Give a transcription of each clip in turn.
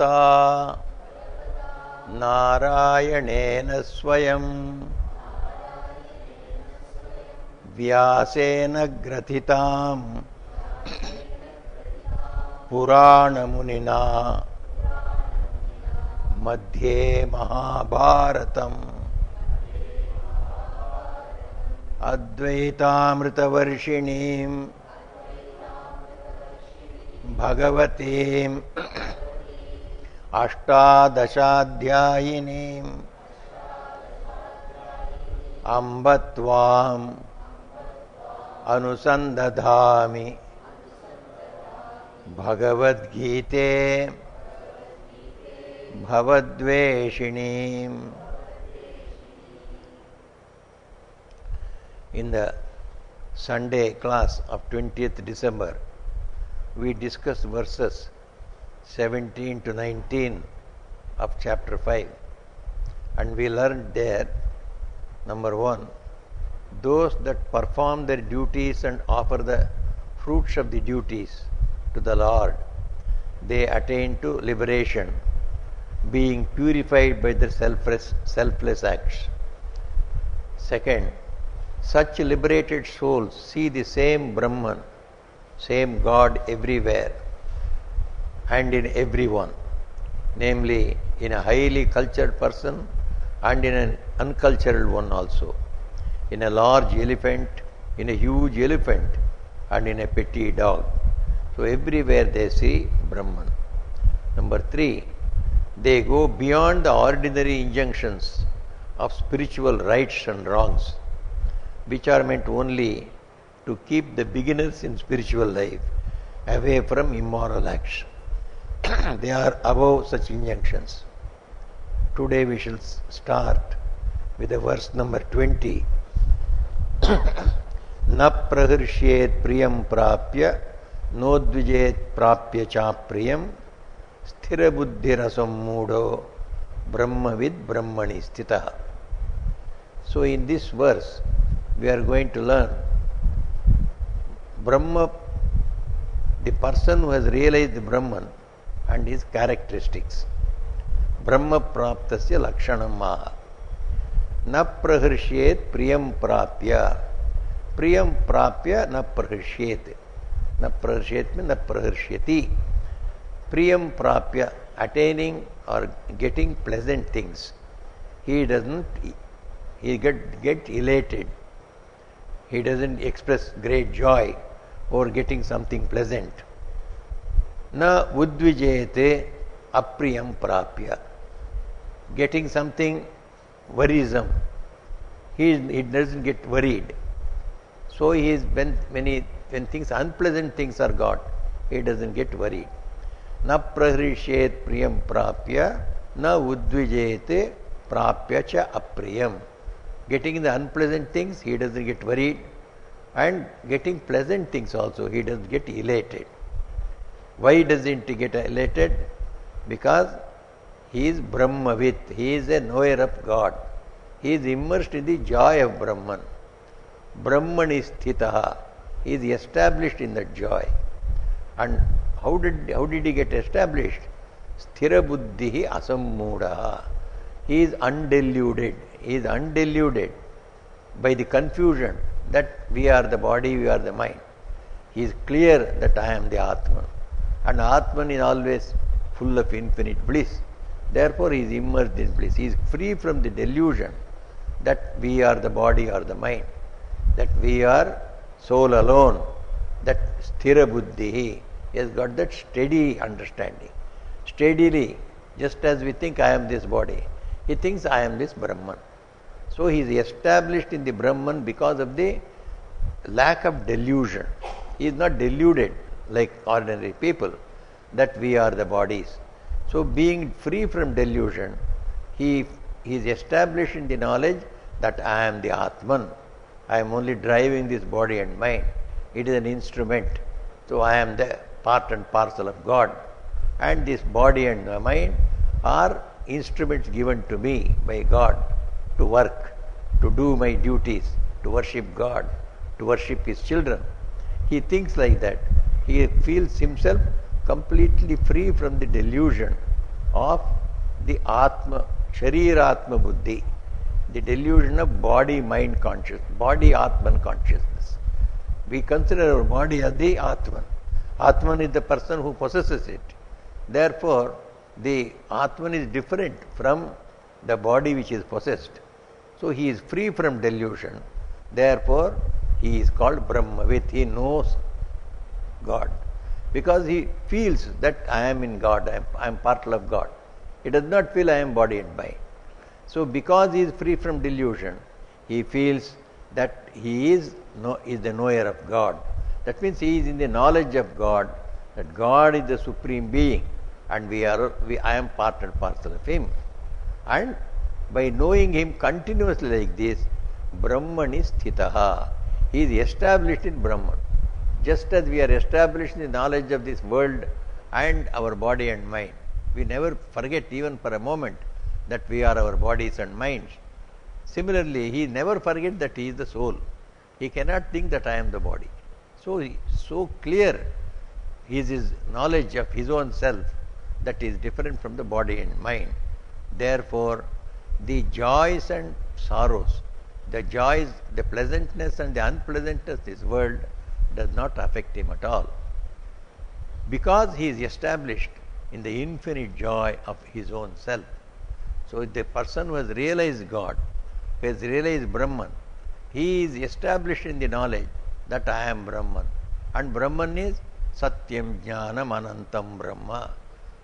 Bhagavata Narayanena Swayam Vyasena Grathitam Purana Munina Madhye Mahabharatam Advaitamrita Varshinim Bhagavatim Ashtadashadhyayinim Ambatvam Anusandadhami Bhagavad Gita Bhavadveshinim. In the Sunday class of 20th December, we discussed verses 17 to 19 of chapter 5, and we learned there, number 1, those that perform their duties and offer the fruits of the duties to the Lord, they attain to liberation, being purified by their selfless acts. Second, such liberated souls see the same Brahman, same God everywhere and in everyone, namely in a highly cultured person and in an uncultured one also, in a large elephant, in a huge elephant and in a petty dog. So everywhere they see Brahman. Number 3, they go beyond the ordinary injunctions of spiritual rights and wrongs, which are meant only to keep the beginners in spiritual life away from immoral acts. They are above such injunctions. Today we shall start with the verse number 20. Na praharshyet priyam prapya nodvijet prapya cha priyam sthira buddhirasam mudo brahmavid brahmani sthita. So in this verse we are going to learn Brahma, the person who has realized the Brahman and his characteristics. Brahma praptasya lakshanam maha. Na praharshyet priyam prapya. Priyam prapya na praharshyet. Na praharshyet means na praharshyati. Priyam prapya, attaining or getting pleasant things. He doesn't, he get elated. He doesn't express great joy over getting something pleasant. Na udvijayate apriyam prapya. Getting something worrisome. He doesn't get worried. So he is when things unpleasant things are got, he doesn't get worried. Na praharishyet priyam prapya, na udvijayate prapya cha apriyam. Getting the unpleasant things, he doesn't get worried, and getting pleasant things also, he doesn't get elated. Why doesn't he get elated? Because he is Brahmavit, he is a knower of God. He is immersed in the joy of Brahman. Brahman is sthitaha. He is established in that joy. And how did he get established? Sthira buddhihi asammudaha. He is undeluded. He is undeluded by the confusion that we are the body, we are the mind. He is clear that I am the Atman. And Atman is always full of infinite bliss. Therefore he is immersed in bliss. He is free from the delusion that we are the body or the mind, that we are soul alone, that sthira buddhi. He has got that steady understanding. Steadily, just as we think I am this body, he thinks I am this Brahman. So he is established in the Brahman because of the lack of delusion. He is not deluded like ordinary people that we are the bodies. So being free from delusion, he is established in the knowledge that I am the Atman. I am only driving this body and mind. It is an instrument. So I am the part and parcel of God. And this body and the mind are instruments given to me by God to work, to do my duties, to worship God, to worship His children. He thinks like that. He feels himself completely free from the delusion of the Atma, Shariratma Buddhi, the delusion of body-mind consciousness, body-Atman consciousness. We consider our body as the Atman. Atman is the person who possesses it. Therefore, the Atman is different from the body which is possessed. So he is free from delusion. Therefore, he is called Brahmavit. He knows God. Because he feels that I am in God, I am part of God. He does not feel I am body and mind. So because he is free from delusion, he feels that he is the knower of God. That means he is in the knowledge of God, that God is the supreme being, and I am part and parcel of him. And by knowing him continuously like this, Brahmani sthitaha. He is established in Brahman. Just as we are established in the knowledge of this world and our body and mind, we never forget even for a moment that we are our bodies and minds. Similarly, he never forgets that he is the soul. He cannot think that I am the body. So clear is his knowledge of his own self that is different from the body and mind. Therefore, the joys and sorrows, the joys, the pleasantness and the unpleasantness of this world does not affect him at all. Because he is established in the infinite joy of his own self. So the person who has realized God, who has realized Brahman, he is established in the knowledge that I am Brahman. And Brahman is Satyam Jnanam Anantam Brahma.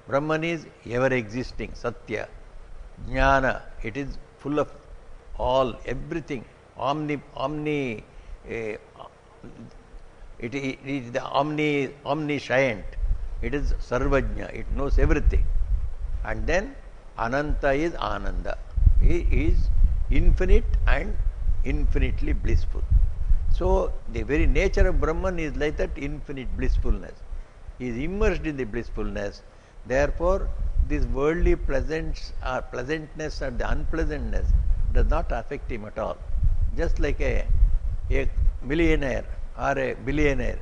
Brahman is ever existing, Satya. Jnana, it is full of all, everything, it is the omniscient. It is Sarvajna, it knows everything. And then Ananta is Ananda. He is infinite and infinitely blissful. So the very nature of Brahman is like that infinite blissfulness. He is immersed in the blissfulness. Therefore, this worldly pleasantness or the unpleasantness does not affect him at all. Just like a millionaire or a billionaire.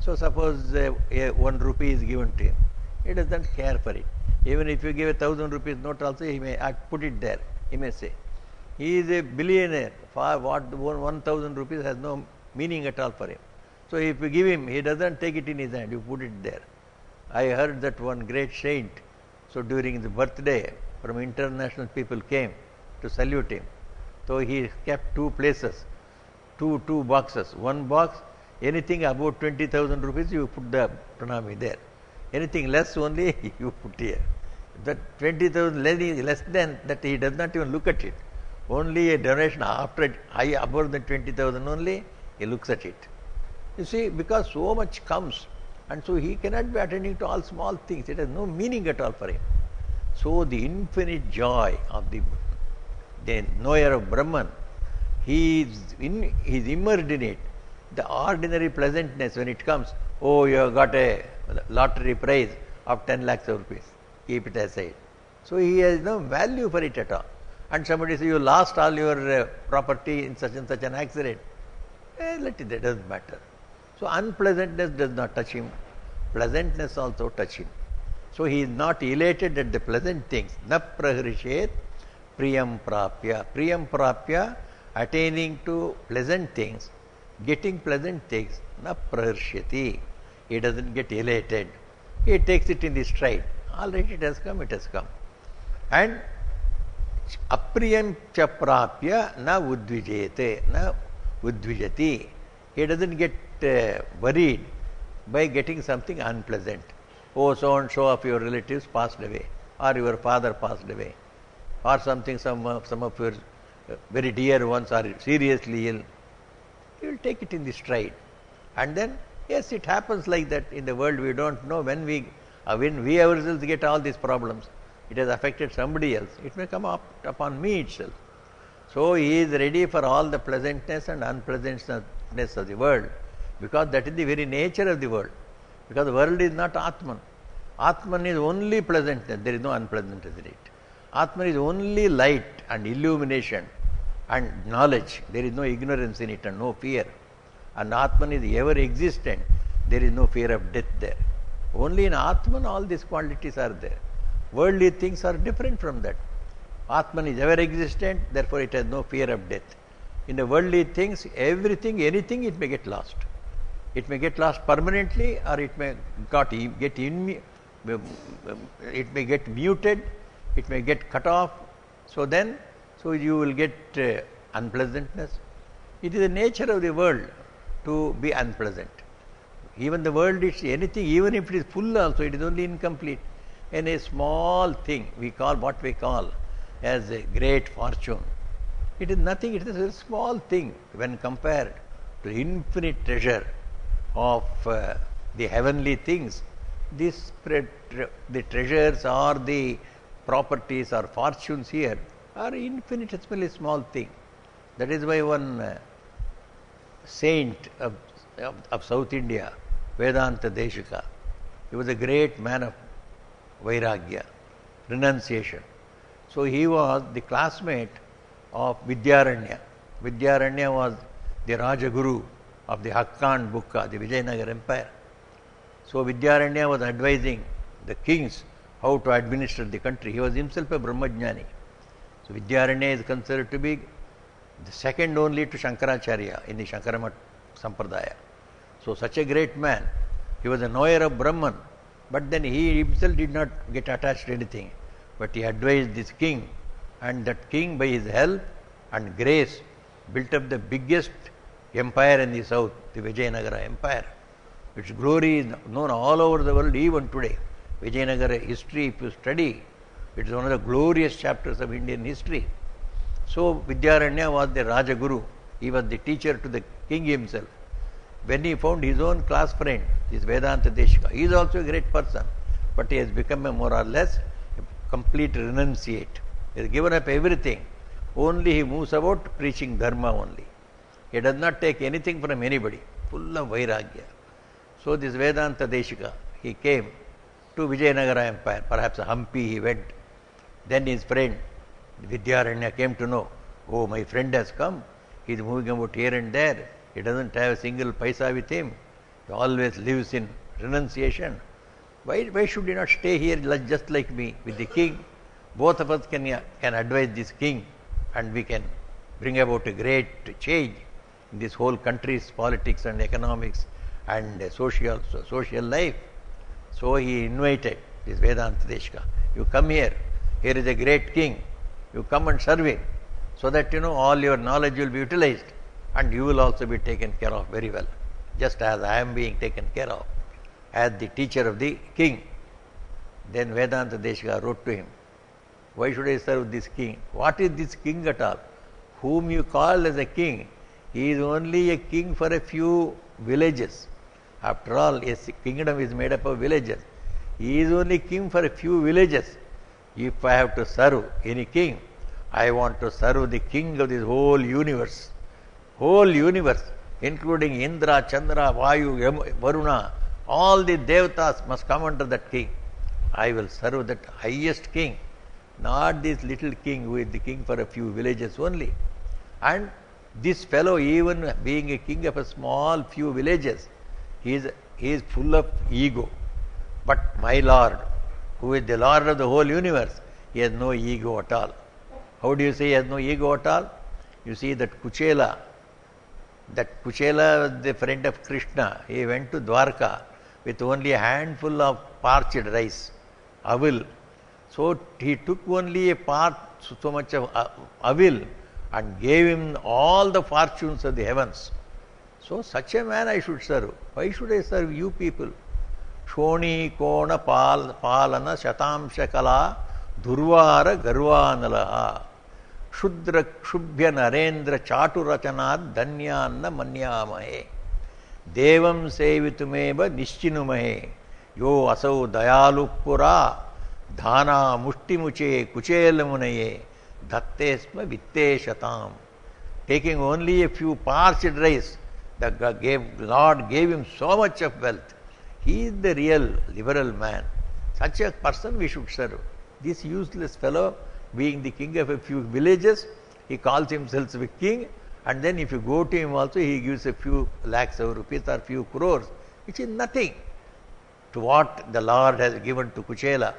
So suppose 1 rupee is given to him. He doesn't care for it. Even if you give 1,000 rupees note also, he may put it there. He may say. He is a billionaire. For what 1,000 rupees has no meaning at all for him. So if you give him, he doesn't take it in his hand. You put it there. I heard that one great saint, so during the birthday, from international people came to salute him. So he kept 2 places, two boxes. One box, anything about 20,000 rupees, you put the pranami there. Anything less only, you put here. That 20,000 less than that, he does not even look at it. Only a donation after it, high above the 20,000 only, he looks at it. You see, because so much comes, and so he cannot be attending to all small things. It has no meaning at all for him. So the infinite joy of the knower of Brahman, he is immersed in it. The ordinary pleasantness when it comes, oh, you have got a lottery prize of 10 lakhs of rupees, keep it aside. So he has no value for it at all. And somebody says, you lost all your property in such and such an accident. Let it, that doesn't matter. So unpleasantness does not touch him. Pleasantness also touch him. So he is not elated at the pleasant things. Na praharishet priyam prapya. Priyam prapya, attaining to pleasant things, getting pleasant things, na praharishyati. He doesn't get elated. He takes it in the stride. All right, it has come, it has come. And apriyam cha prapya na udvijete, na udvijati. He doesn't get worried by getting something unpleasant. Oh, so and so of your relatives passed away, or your father passed away, or something, some of your very dear ones are seriously ill. He will take it in the stride. And then, yes, it happens like that in the world. We don't know when we ourselves get all these problems. It has affected somebody else. It may come up upon me itself. So he is ready for all the pleasantness and unpleasantness of the world, because that is the very nature of the world. Because the world is not Atman. Atman is only pleasantness. There is no unpleasantness in it. Atman is only light and illumination and knowledge. There is no ignorance in it and no fear. And Atman is ever existent. There is no fear of death there. Only in Atman all these qualities are there. Worldly things are different from that. Atman is ever existent, therefore it has no fear of death. In the worldly things, everything, anything, it may get lost. It may get lost permanently, or it may it may get muted, it may get cut off. So you will get unpleasantness. It is the nature of the world to be unpleasant. Even the world is anything, even if it is full also, it is only incomplete. And a small thing, we call what we call as a great fortune. It is nothing, it is a small thing when compared to the infinite treasure of the heavenly things. The treasures or the properties or fortunes here are infinitesimally small thing. That is why one saint of South India, Vedanta Deshika, he was a great man of Vairagya, renunciation. So he was the classmate of Vidyaranya. Vidyaranya was the Rajaguru of the Hakkan Bukka, the Vijayanagar Empire. So Vidyaranya was advising the kings how to administer the country. He was himself a Brahmajnani. So Vidyaranya is considered to be the second only to Shankaracharya in the Shankaramat Sampradaya. So such a great man. He was a knower of Brahman, but then he himself did not get attached to anything. But he advised this king, and that king by his help and grace built up the biggest empire in the south, the Vijayanagara Empire. Its glory is known all over the world even today. Vijayanagara history, if you study, it is one of the glorious chapters of Indian history. So Vidyaranya was the Rajaguru. He was the teacher to the king himself. When he found his own class friend, this Vedanta Deshika, he is also a great person, but he has become a more or less complete renunciate. He has given up everything. Only he moves about preaching dharma only. He does not take anything from anybody, full of Vairagya. So this Vedanta Deshika, he came to Vijayanagara Empire, perhaps Hampi he went. Then his friend Vidyaranya came to know, oh, my friend has come, he is moving about here and there, he doesn't have a single paisa with him, he always lives in renunciation. Why should he not stay here just like me with the king? Both of us can advise this king, and we can bring about a great change in this whole country's politics and economics and social life. So he invited this Vedanta Deshika, you come here, here is a great king, you come and serve him, so that all your knowledge will be utilized and you will also be taken care of very well, just as I am being taken care of as the teacher of the king. Then Vedanta Deshika wrote to him, why should I serve this king? What is this king at all? Whom you call as a king, he is only a king for a few villages. After all, a kingdom is made up of villages. He is only king for a few villages. If I have to serve any king, I want to serve the king of this whole universe. Whole universe, including Indra, Chandra, Vayu, Varuna, all the devatas must come under that king. I will serve that highest king, not this little king who is the king for a few villages only. And this fellow, even being a king of a small few villages, he is full of ego. But my Lord, who is the Lord of the whole universe, he has no ego at all. How do you say he has no ego at all? You see that Kuchela was the friend of Krishna. He went to Dwarka with only a handful of parched rice, avil. So he took only a part, so much of avil, and gave him all the fortunes of the heavens. So such a man I should serve. Why should I serve you people? Shoni Kona Palana Shatamsha Kala Durvara Garvanalaha Shudra Shubhya Narendra Chaturachanad Dhanyanna Manyamahe Devam Sevitumeba Nishchinumahe Yo Asau Dayalupura Dhana Mushtimuche Kuchelamunaye Dhattesma Vitteshatam. Taking only a few parched rice, the Lord gave him so much of wealth. He is the real liberal man. Such a person we should serve. This useless fellow, being the king of a few villages, he calls himself a king, and then if you go to him also, he gives a few lakhs of rupees or few crores, which is nothing to what the Lord has given to Kuchela.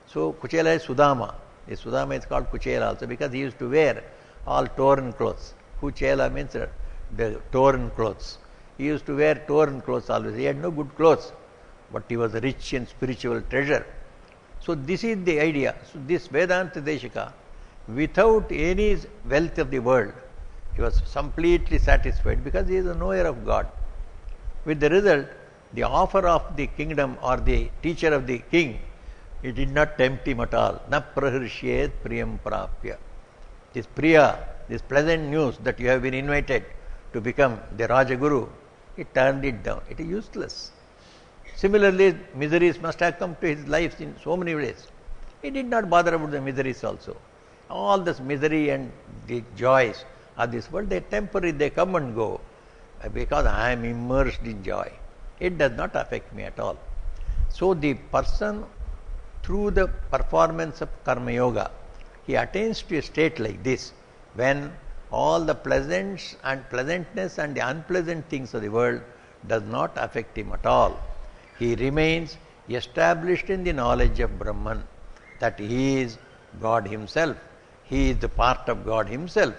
So Kuchela is Sudama. The Sudama is called Kuchela also because he used to wear all torn clothes. Kuchela means the torn clothes. He used to wear torn clothes always. He had no good clothes, but he was rich in spiritual treasure. So this is the idea. So this Vedanta Deshika, without any wealth of the world, he was completely satisfied because he is a knower of God. With the result, the offer of the kingdom or the teacher of the king, it did not tempt him at all. Na prahirshyet priyam prapya. This priya, this pleasant news that you have been invited to become the Rajaguru, he turned it down. It is useless. Similarly, miseries must have come to his life in so many ways. He did not bother about the miseries also. All this misery and the joys of this world, they are temporary, they come and go. Because I am immersed in joy. It does not affect me at all. So the person, through the performance of Karma Yoga, he attains to a state like this, when all the pleasantness and the unpleasant things of the world does not affect him at all. He remains established in the knowledge of Brahman, that he is God himself. He is the part of God himself.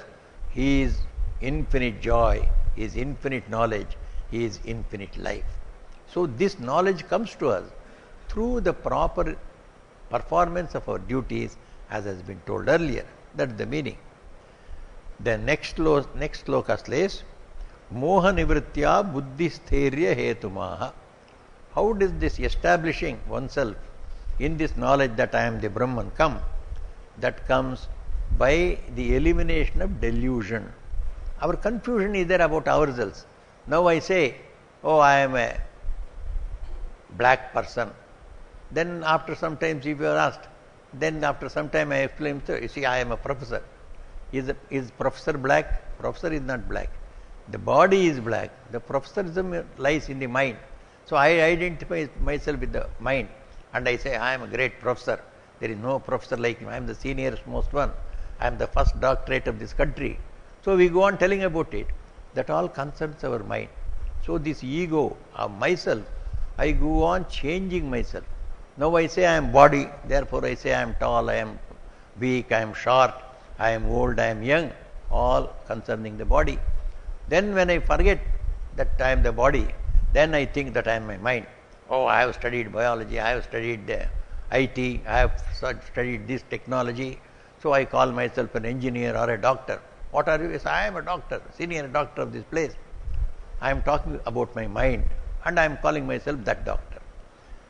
He is infinite joy, he is infinite knowledge, he is infinite life. So this knowledge comes to us through the proper performance of our duties, as has been told earlier. That is the meaning. The next sloka says, Moha nivritya buddhisthirya hetumaha. How does this establishing oneself in this knowledge that I am the Brahman come? That comes by the elimination of delusion. Our confusion is there about ourselves. Now I say, oh, I am a black person. Then after some time, if you are asked, then after some time I explain, you see, I am a professor. Is professor black? Professor is not black. The body is black. The professorism lies in the mind. So I identify myself with the mind and I say, I am a great professor. There is no professor like me. I am the seniorest most one. I am the first doctorate of this country. So we go on telling about it. That all concerns our mind. So this ego of myself, I go on changing myself. Now I say I am body, therefore I say I am tall, I am weak, I am short, I am old, I am young, all concerning the body. Then when I forget that I am the body, then I think that I am my mind. Oh, I have studied biology, I have studied IT, I have studied this technology, so I call myself an engineer or a doctor. What are you? Yes, I am a doctor, senior doctor of this place. I am talking about my mind and I am calling myself that doctor.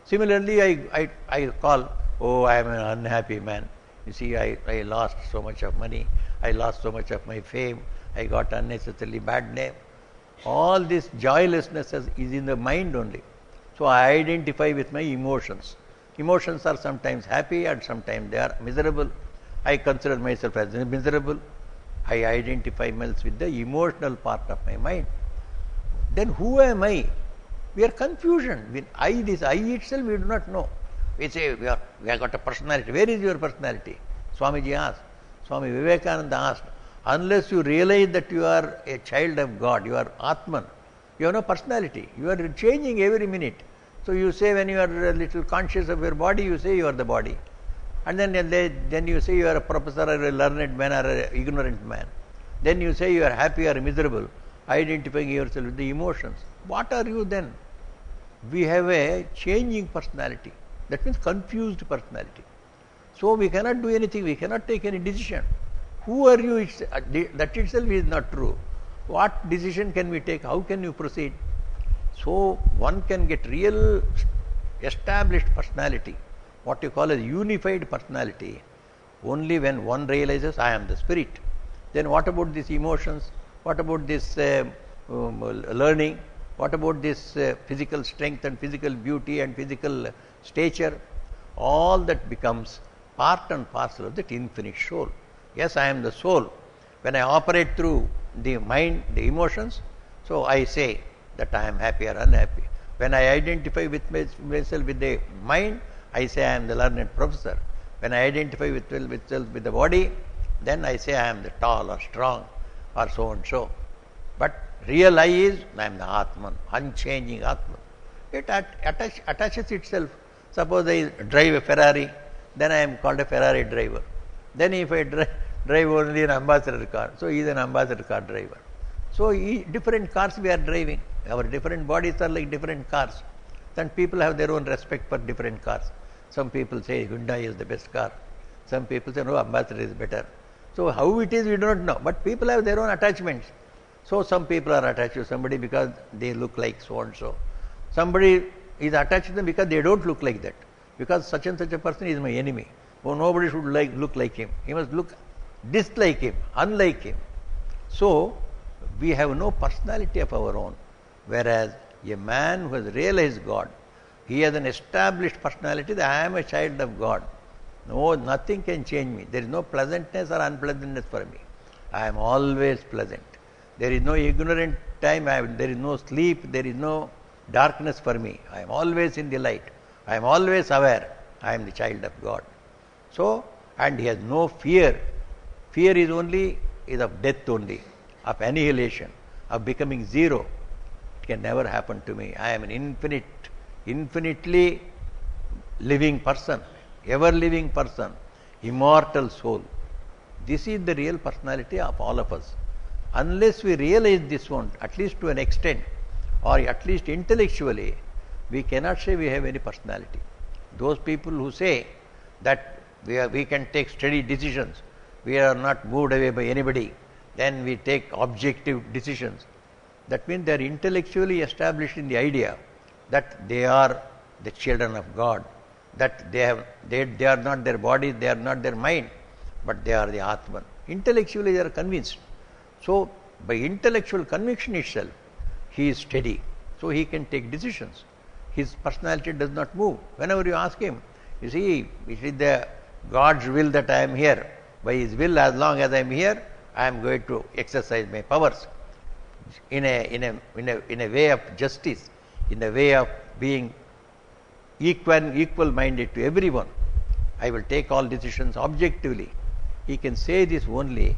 Similarly, I call, oh, I am an unhappy man. You see, I lost so much of money, I lost so much of my fame, I got unnecessarily bad name. All this joylessness is in the mind only. So I identify with my emotions. Emotions are sometimes happy and sometimes they are miserable. I consider myself as miserable. I identify myself with the emotional part of my mind. Then who am I? We are confusion. This I itself we do not know. We say we have got a personality. Where is your personality? Swamiji asked. Swami Vivekananda asked. Unless you realize that you are a child of God, you are Atman, you have no personality. You are changing every minute. So you say when you are a little conscious of your body, you say you are the body. And then you say you are a professor or a learned man or an ignorant man. Then you say you are happy or miserable, identifying yourself with the emotions. What are you then? We have a changing personality. That means confused personality. So we cannot do anything, we cannot take any decision. Who are you? That itself is not true. What decision can we take? How can you proceed? So one can get real established personality, what you call a unified personality, only when one realizes I am the spirit. Then what about these emotions? What about this learning? What about this physical strength and physical beauty and physical stature? All that becomes part and parcel of that infinite soul. Yes, I am the soul. When I operate through the mind, the emotions, so I say that I am happy or unhappy. When I identify with myself with the mind, I say I am the learned professor. When I identify with the body, then I say I am the tall or strong or so and so. But real I is, I am the Atman, unchanging Atman. It attaches itself. Suppose I drive a Ferrari, then I am called a Ferrari driver. Then if I drive only an ambassador car, so he is an ambassador car driver. So different cars we are driving. Our different bodies are like different cars. Then people have their own respect for different cars. Some people say Hyundai is the best car. Some people say no, ambassador is better. So how it is we do not know. But people have their own attachments. So some people are attached to somebody because they look like so and so. Somebody is attached to them because they don't look like that. Because such and such a person is my enemy. Oh, nobody should look like him. He must look dislike him, unlike him. So we have no personality of our own. Whereas a man who has realized God, he has an established personality that I am a child of God. No, nothing can change me. There is no pleasantness or unpleasantness for me. I am always pleasant. There is no ignorant time, there is no sleep, there is no darkness for me. I am always in the light. I am always aware. I am the child of God. So, and he has no fear. Fear is of death only, of annihilation, of becoming zero. It can never happen to me. I am an infinitely living person, ever living person, immortal soul. This is the real personality of all of us. Unless we realize this one, at least to an extent, or at least intellectually, we cannot say we have any personality. Those people who say that we can take steady decisions, we are not moved away by anybody, then we take objective decisions. That means they are intellectually established in the idea that they are the children of God, that they are not their body, they are not their mind, but they are the Atman. Intellectually they are convinced. So by intellectual conviction itself, he is steady. So he can take decisions. His personality does not move. Whenever you ask him, you see, it is the God's will that I am here. By his will, as long as I am here, I am going to exercise my powers in a way of justice, in a way of being equal minded to everyone. I will take all decisions objectively. He can say this only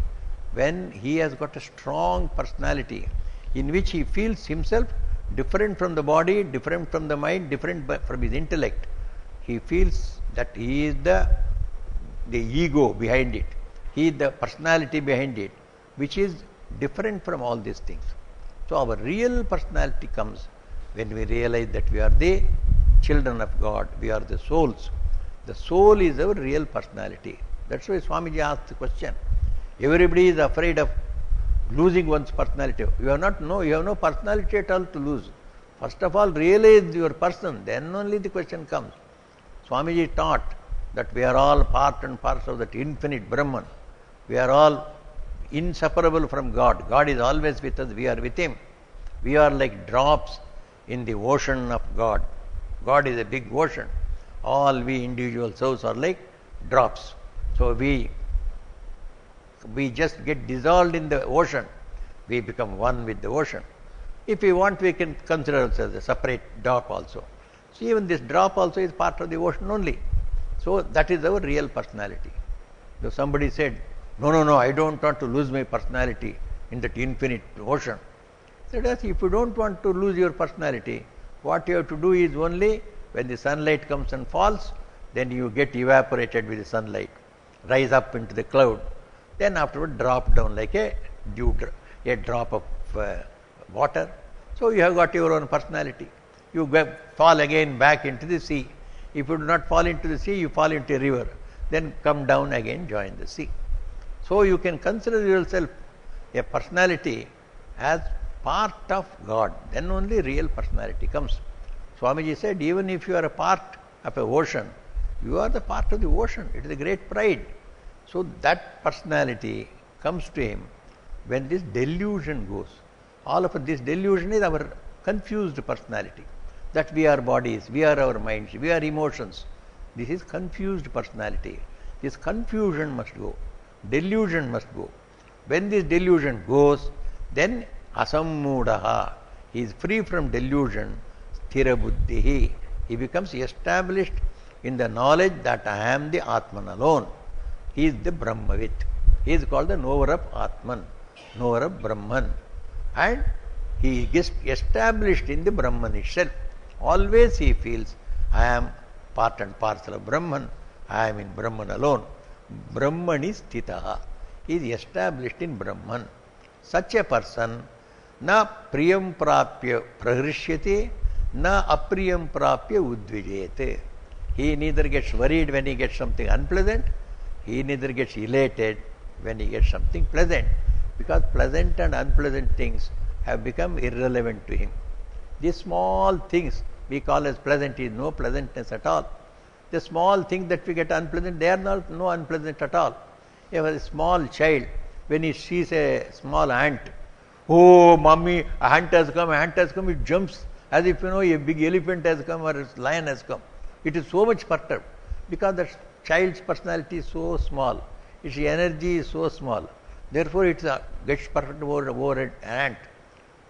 when he has got a strong personality in which he feels himself different from the body, different from the mind, different from his intellect. He feels that he is the ego behind it. He is the personality behind it, which is different from all these things. So our real personality comes when we realize that we are the children of God, we are the souls. The soul is our real personality. That's why Swamiji asked the question. Everybody is afraid of losing one's personality. You have no personality at all to lose. First of all, realize your person, then only the question comes. Swamiji taught that we are all part and parcel of that infinite Brahman. We are all inseparable from God. God is always with us, we are with Him. We are like drops in the ocean of God. God is a big ocean. All we individual souls are like drops. So we just get dissolved in the ocean. We become one with the ocean. If we want, we can consider ourselves a separate drop also. So even this drop also is part of the ocean only. So that is our real personality. Though somebody said, no, I don't want to lose my personality in that infinite ocean. Said, if you don't want to lose your personality, what you have to do is only when the sunlight comes and falls, then you get evaporated with the sunlight, rise up into the cloud, then afterward drop down like a drop of water. So you have got your own personality. You fall again back into the sea. If you do not fall into the sea, you fall into a river. Then come down again, join the sea. So you can consider yourself a personality as part of God. Then only real personality comes. Swamiji said, even if you are a part of an ocean, you are the part of the ocean. It is a great pride. So that personality comes to him when this delusion goes. All of this delusion is our confused personality. That we are bodies, we are our minds, we are emotions. This is confused personality. This confusion must go. Delusion must go. When this delusion goes, then asammudaha, he is free from delusion, sthira buddhihi. He becomes established in the knowledge that I am the Atman alone. He is the Brahmavit. He is called the knower of Atman, knower of Brahman. And he gets established in the Brahman itself. Always he feels, I am part and parcel of Brahman. I am in Brahman alone. Brahman is Titaha. He is established in Brahman. Such a person, na priyam prapya praharishyate, na apriyam prapya udvijete. He neither gets worried when he gets something unpleasant, he neither gets elated when he gets something pleasant, because pleasant and unpleasant things have become irrelevant to him. These small things we call as pleasant is no pleasantness at all. The small things that we get unpleasant, they are not no unpleasant at all. If a small child, when he sees a small ant, oh, mommy, a ant has come, it jumps as if a big elephant has come or a lion has come. It is so much perturbed because the child's personality is so small, its energy is so small. Therefore, it gets perturbed over an ant.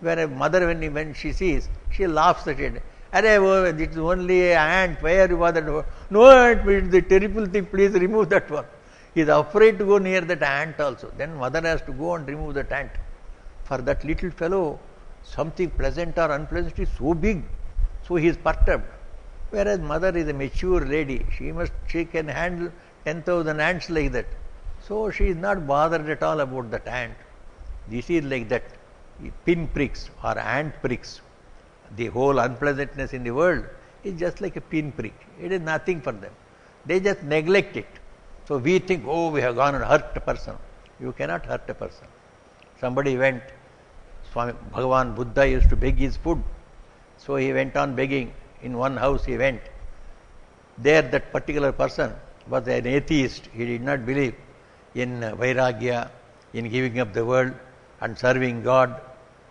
Where a mother, when she sees, she laughs at it. Arey, it is only an ant. Why are you bothered? No ant, it is a terrible thing. Please remove that one. He is afraid to go near that ant also. Then mother has to go and remove that ant. For that little fellow, something pleasant or unpleasant is so big, so he is perturbed. Whereas mother is a mature lady, she can handle 10,000 ants like that. So she is not bothered at all about that ant. This is like that. Pin pricks or ant pricks. The whole unpleasantness in the world is just like a pin prick. It is nothing for them. They just neglect it. So we think, oh, we have gone and hurt a person. You cannot hurt a person. Somebody went, Swami Bhagavan Buddha used to beg his food. So he went on begging. In one house he went. There that particular person was an atheist. He did not believe in vairagya, in giving up the world and serving God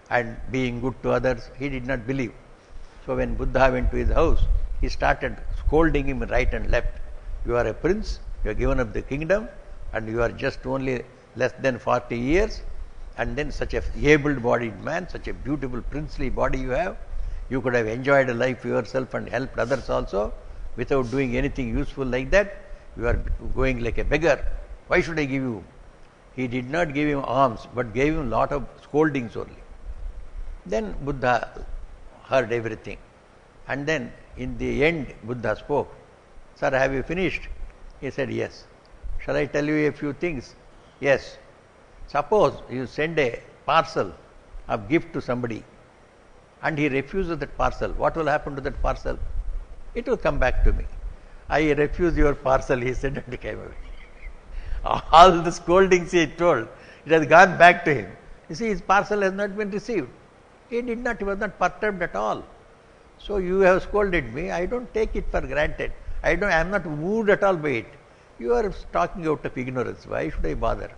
and being good to others. He did not believe. So when Buddha went to his house, he started scolding him right and left. You are a prince, you have given up the kingdom, and you are just only less than 40 years, and then such a able-bodied man, such a beautiful princely body you have. You could have enjoyed a life yourself and helped others also without doing anything useful like that. You are going like a beggar. Why should I give you? He did not give him alms, but gave him a lot of scoldings only. Then Buddha heard everything. And then in the end, Buddha spoke. Sir, have you finished? He said, yes. Shall I tell you a few things? Yes. Suppose you send a parcel of gift to somebody and he refuses that parcel. What will happen to that parcel? It will come back to me. I refuse your parcel, he said, and came away. All the scoldings he told, it has gone back to him. You see, his parcel has not been received. He was not perturbed at all. So you have scolded me, I don't take it for granted. I am not moved at all by it. You are talking out of ignorance. Why should I bother?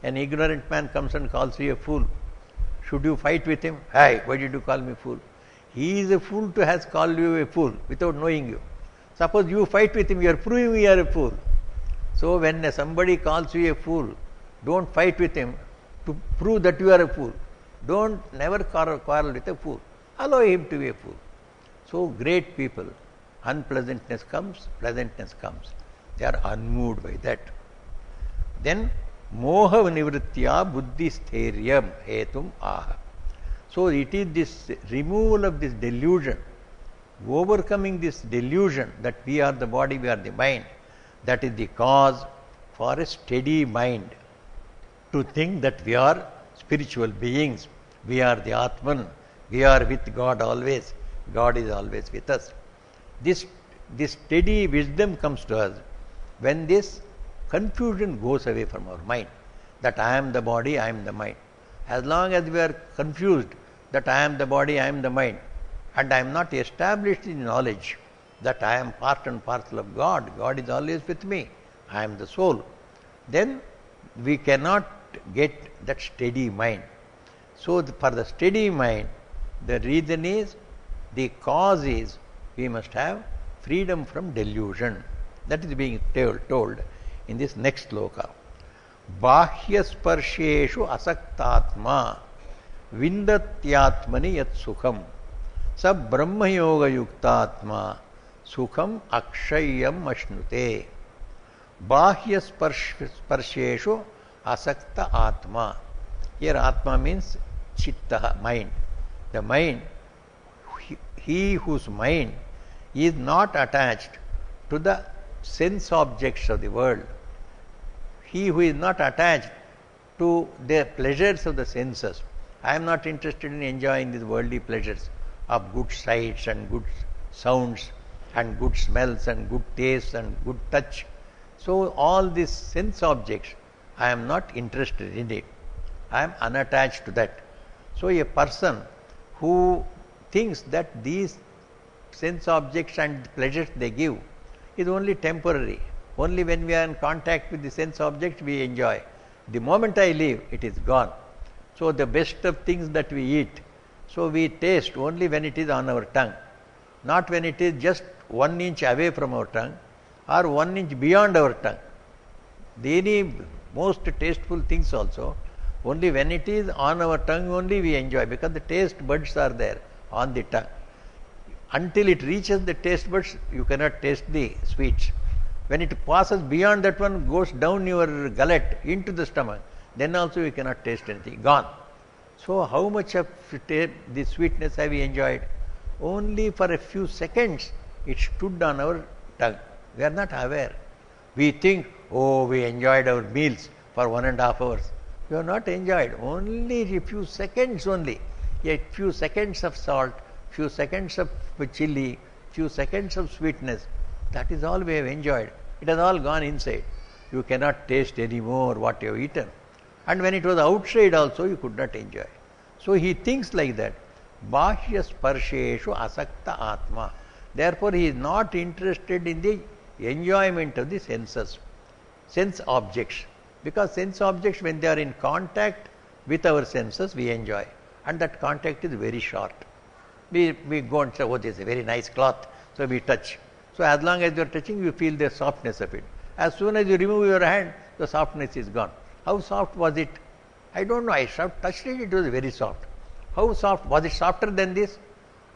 An ignorant man comes and calls you a fool. Should you fight with him? Hey, why did you call me fool? He is a fool to has called you a fool without knowing you. Suppose you fight with him, you are proving you are a fool. So when somebody calls you a fool, don't fight with him to prove that you are a fool. Never quarrel with a fool. Allow him to be a fool. So great people, unpleasantness comes, pleasantness comes. They are unmoved by that. Then moha nivritya buddhi sthiryam hetum aha. So it is this removal of this delusion, overcoming this delusion that we are the body, we are the mind, that is the cause for a steady mind to think that we are spiritual beings, we are the Atman, we are with God always, God is always with us. This steady wisdom comes to us when this confusion goes away from our mind, that I am the body, I am the mind. As long as we are confused that I am the body, I am the mind, and I am not established in knowledge that I am part and parcel of God, God is always with me, I am the soul, then we cannot get that steady mind. So for the steady mind, the reason is, the cause is, we must have freedom from delusion. That is being told in this next sloka. Bahya sparsheshu asaktatma vindatyatmani yat sukham sa brahma yoga yuktatma sukham akshayam ashnute. Bahya sparsheshu asakta atma. Here atma means chitta, mind. The mind, he whose mind is not attached to the sense objects of the world, he who is not attached to the pleasures of the senses, I am not interested in enjoying these worldly pleasures of good sights and good sounds and good smells and good tastes and good touch. So all these sense objects, I am not interested in it. I am unattached to that. So a person who thinks that these sense objects and pleasures they give is only temporary. Only when we are in contact with the sense objects we enjoy. The moment I leave, it is gone. So the best of things that we eat, so we taste only when it is on our tongue, not when it is just 1 inch away from our tongue or 1 inch beyond our tongue. Any most tasteful things also, only when it is on our tongue only we enjoy, because the taste buds are there on the tongue. Until it reaches the taste buds, you cannot taste the sweets. When it passes beyond that one, goes down your gullet into the stomach, then also you cannot taste anything. Gone. So how much of the sweetness have we enjoyed? Only for a few seconds it stood on our tongue. We are not aware. We think, oh, we enjoyed our meals for 1.5 hours. We have not enjoyed. Only a few seconds only. A few seconds of salt, few seconds of chili, few seconds of sweetness. That is all we have enjoyed. It has all gone inside. You cannot taste any more what you have eaten. And when it was outside also, you could not enjoy. So he thinks like that. Bahya sparsheshu asakta atma. Therefore, he is not interested in the enjoyment of the senses, sense objects. Because sense objects, when they are in contact with our senses, we enjoy. And that contact is very short. We go and say, oh, this is a very nice cloth. So we touch. So as long as you are touching, you feel the softness of it. As soon as you remove your hand, the softness is gone. How soft was it? I don't know. I touched it, it was very soft. How soft? Was it softer than this?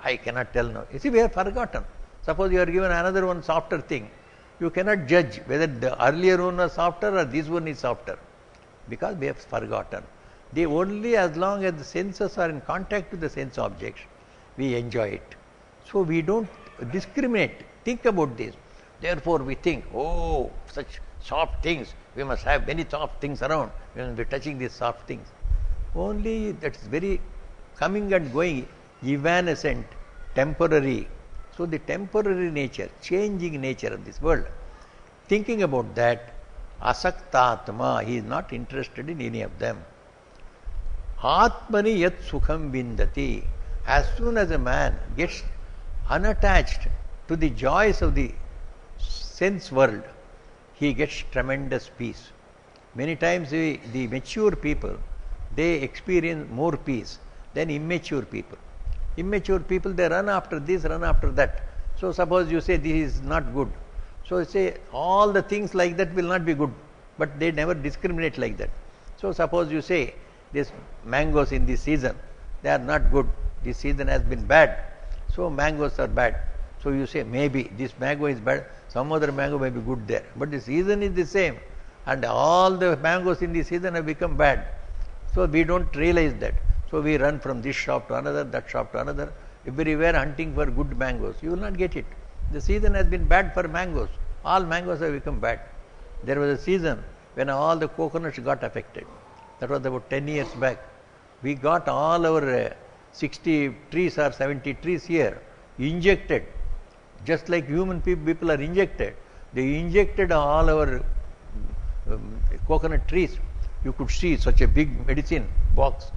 I cannot tell now. You see, we have forgotten. Suppose you are given another one softer thing. You cannot judge whether the earlier one was softer or this one is softer, because we have forgotten. They only as long as the senses are in contact with the sense objects, we enjoy it. So we don't discriminate. Think about this. Therefore we think, oh, such soft things, we must have many soft things around. We must be touching these soft things. Only that is very coming and going, evanescent, temporary. So the temporary nature, changing nature of this world. Thinking about that, asaktatma, he is not interested in any of them. Atmani yat sukham vindati. As soon as a man gets unattached to the joys of the sense world, he gets tremendous peace. Many times the mature people, they experience more peace than immature people. Immature people, they run after this, run after that. So suppose you say this is not good. So you say all the things like that will not be good, but they never discriminate like that. So suppose you say this mangoes in this season, they are not good. This season has been bad. So mangoes are bad. So you say maybe this mango is bad, some other mango may be good there. But the season is the same, and all the mangoes in the season have become bad. So we don't realize that. So we run from this shop to another, that shop to another, everywhere hunting for good mangoes. You will not get it. The season has been bad for mangoes. All mangoes have become bad. There was a season when all the coconuts got affected. That was about 10 years back. We got all our 60 trees or 70 trees here injected. Just like human people are injected. They injected all our coconut trees. You could see such a big medicine box,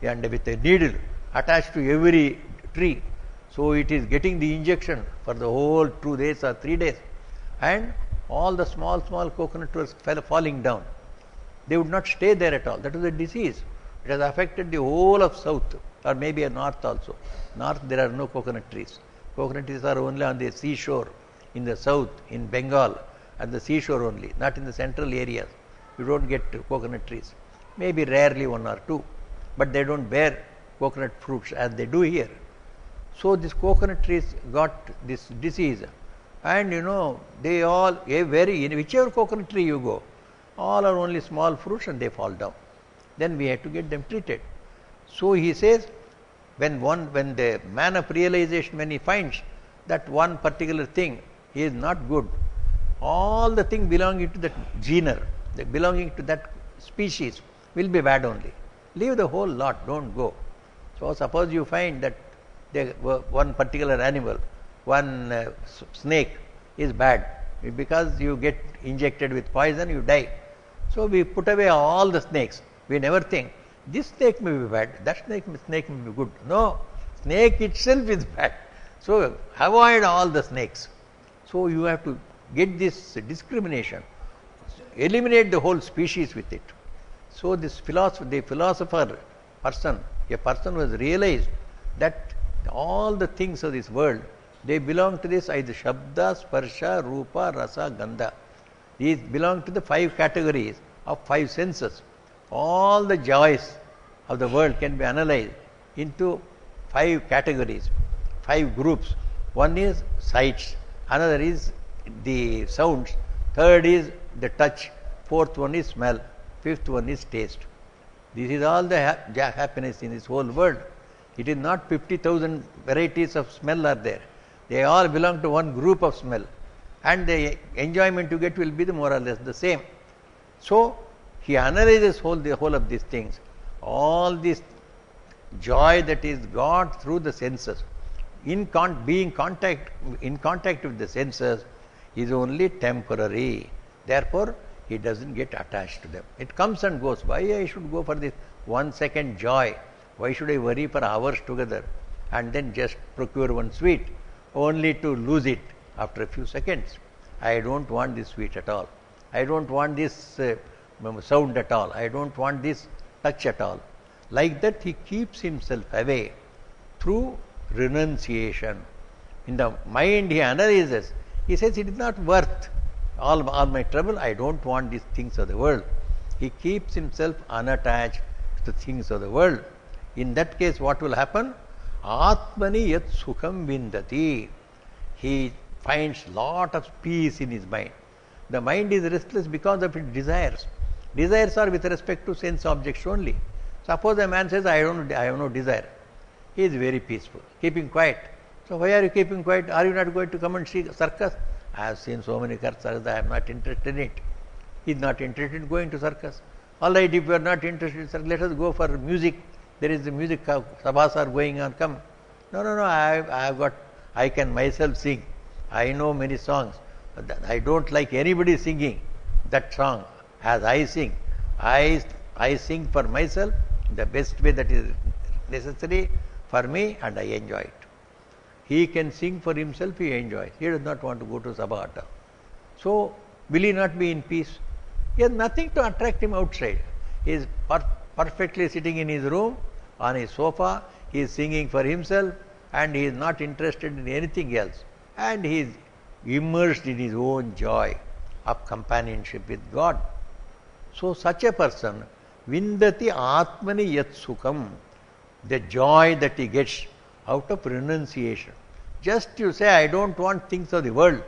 and with a needle attached to every tree. So it is getting the injection for the whole 2 days or 3 days. And all the small coconut was falling down. They would not stay there at all. That was a disease. It has affected the whole of south, or maybe a north also. North there are no coconut trees. Coconut trees are only on the seashore, in the south, in Bengal, at the seashore only, not in the central areas. You don't get coconut trees. Maybe rarely 1 or 2, but they don't bear coconut fruits as they do here. So these coconut trees got this disease, and they all, in whichever coconut tree you go, all are only small fruits and they fall down. Then we have to get them treated. So he says, when the man of realization, when he finds that one particular thing is not good, all the things belonging to that genus, belonging to that species will be bad only. Leave the whole lot, don't go. So suppose you find that one particular animal, one snake is bad, because you get injected with poison, you die. So we put away all the snakes. We never think, this snake may be bad, that snake may be good. No, snake itself is bad. So avoid all the snakes. So you have to get this discrimination, eliminate the whole species with it. So this philosopher person, a person who has realized that all the things of this world, they belong to this either Shabda, Sparsha, Rupa, Rasa, Gandha. These belong to the 5 categories of 5 senses. All the joys of the world can be analyzed into 5 categories, 5 groups. One is sights, another is the sounds, third is the touch, fourth one is smell, fifth one is taste. This is all the happiness in this whole world. It is not 50,000 varieties of smell are there. They all belong to one group of smell, and the enjoyment you get will be more or less the same. So he analyzes the whole of these things. All this joy that is got through the senses, being in contact with the senses, is only temporary. Therefore, he doesn't get attached to them. It comes and goes. Why I should go for this 1 second joy? Why should I worry for hours together and then just procure one sweet only to lose it after a few seconds? I don't want this sweet at all. I don't want this sound at all. I don't want this touch at all. Like that, he keeps himself away through renunciation. In the mind, he analyzes. He says, it is not worth all my trouble. I don't want these things of the world. He keeps himself unattached to the things of the world. In that case, what will happen? Atmani yat sukham vindati. He finds lot of peace in his mind. The mind is restless because of its desires. Desires are with respect to sense objects only. Suppose a man says, I have no desire. He is very peaceful, keeping quiet. So why are you keeping quiet? Are you not going to come and see circus? I have seen so many circuses, I am not interested in it. He is not interested in going to circus. All right, if you are not interested in circus, let us go for music. There is the music, sabhas are going on, come. No, I can myself sing. I know many songs. I don't like anybody singing that song as I sing. I sing for myself the best way that is necessary for me, and I enjoy it. He can sing for himself, he enjoys. He does not want to go to sabha at all. So, will he not be in peace? He has nothing to attract him outside. He is perfectly sitting in his room, on his sofa, he is singing for himself, and he is not interested in anything else. And he is immersed in his own joy of companionship with God. So such a person, vindati atmani yat sukham, the joy that he gets out of renunciation. Just you say, I don't want things of the world.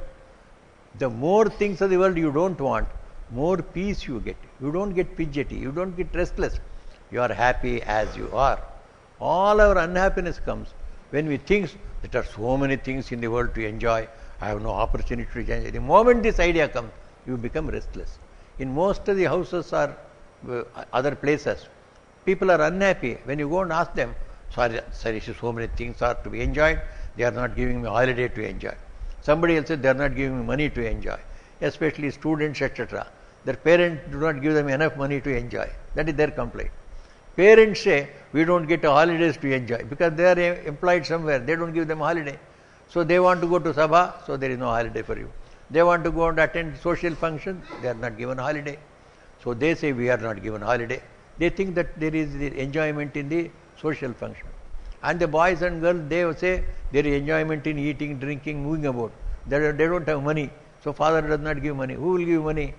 The more things of the world you don't want, more peace you get. You don't get fidgety, you don't get restless. You are happy as you are. All our unhappiness comes when we think that there are so many things in the world to enjoy. I have no opportunity to enjoy. The moment this idea comes, you become restless. In most of the houses or other places, people are unhappy. When you go and ask them, sorry, so many things are to be enjoyed, they are not giving me a holiday to enjoy. Somebody else says they are not giving me money to enjoy, especially students, etc. Their parents do not give them enough money to enjoy. That is their complaint. Parents say, we don't get holidays to enjoy because they are employed somewhere, they don't give them a holiday. So they want to go to sabha, so there is no holiday for you. They want to go and attend social functions, they are not given a holiday. So they say, we are not given a holiday. They think that there is the enjoyment in the social function. And the boys and girls, they say there is enjoyment in eating, drinking, moving about. They don't have money. So father does not give money. Who will give money?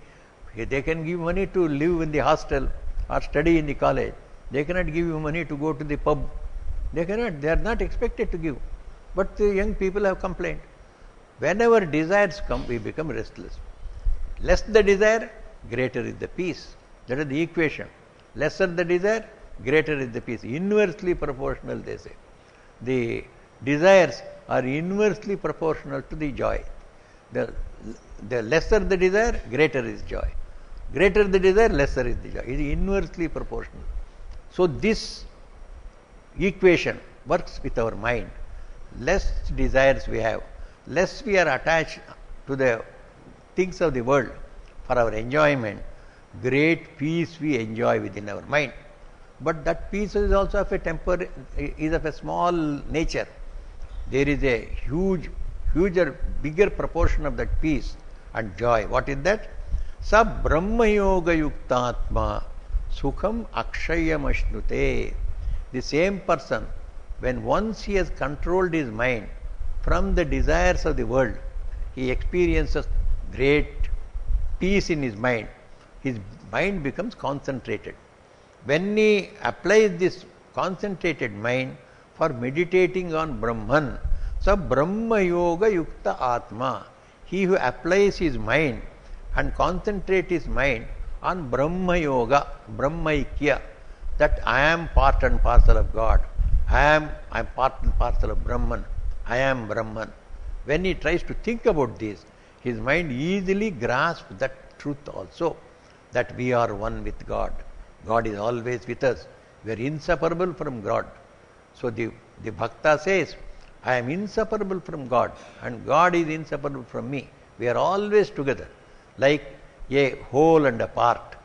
They can give money to live in the hostel or study in the college. They cannot give you money to go to the pub. They cannot. They are not expected to give. But the young people have complained. Whenever desires come, we become restless. Less the desire, greater is the peace. That is the equation. Lesser the desire, greater is the peace. Inversely proportional, they say. The desires are inversely proportional to the joy. The, the lesser the desire, greater is joy. Greater the desire, lesser is the joy. It is inversely proportional. So this equation works with our mind. Less desires we have, less we are attached to the things of the world for our enjoyment, great peace we enjoy within our mind. But that peace is also of a is of a small nature. There is a bigger proportion of that peace and joy. What is that? Sa Brahma Yoga Yuktatma Sukham Akshayam Ashnute. The same person, when once he has controlled his mind from the desires of the world, he experiences great peace in his mind. His mind becomes concentrated. When he applies this concentrated mind for meditating on Brahman, so Brahma Yoga Yukta Atma, he who applies his mind and concentrates his mind on Brahma Yoga, Brahmaikya, that I am part and parcel of God, I am part and parcel of Brahman, I am Brahman. When he tries to think about this, his mind easily grasps that truth also, that we are one with God. God is always with us. We are inseparable from God. So the Bhakta says, I am inseparable from God and God is inseparable from me. We are always together, like a whole and a part.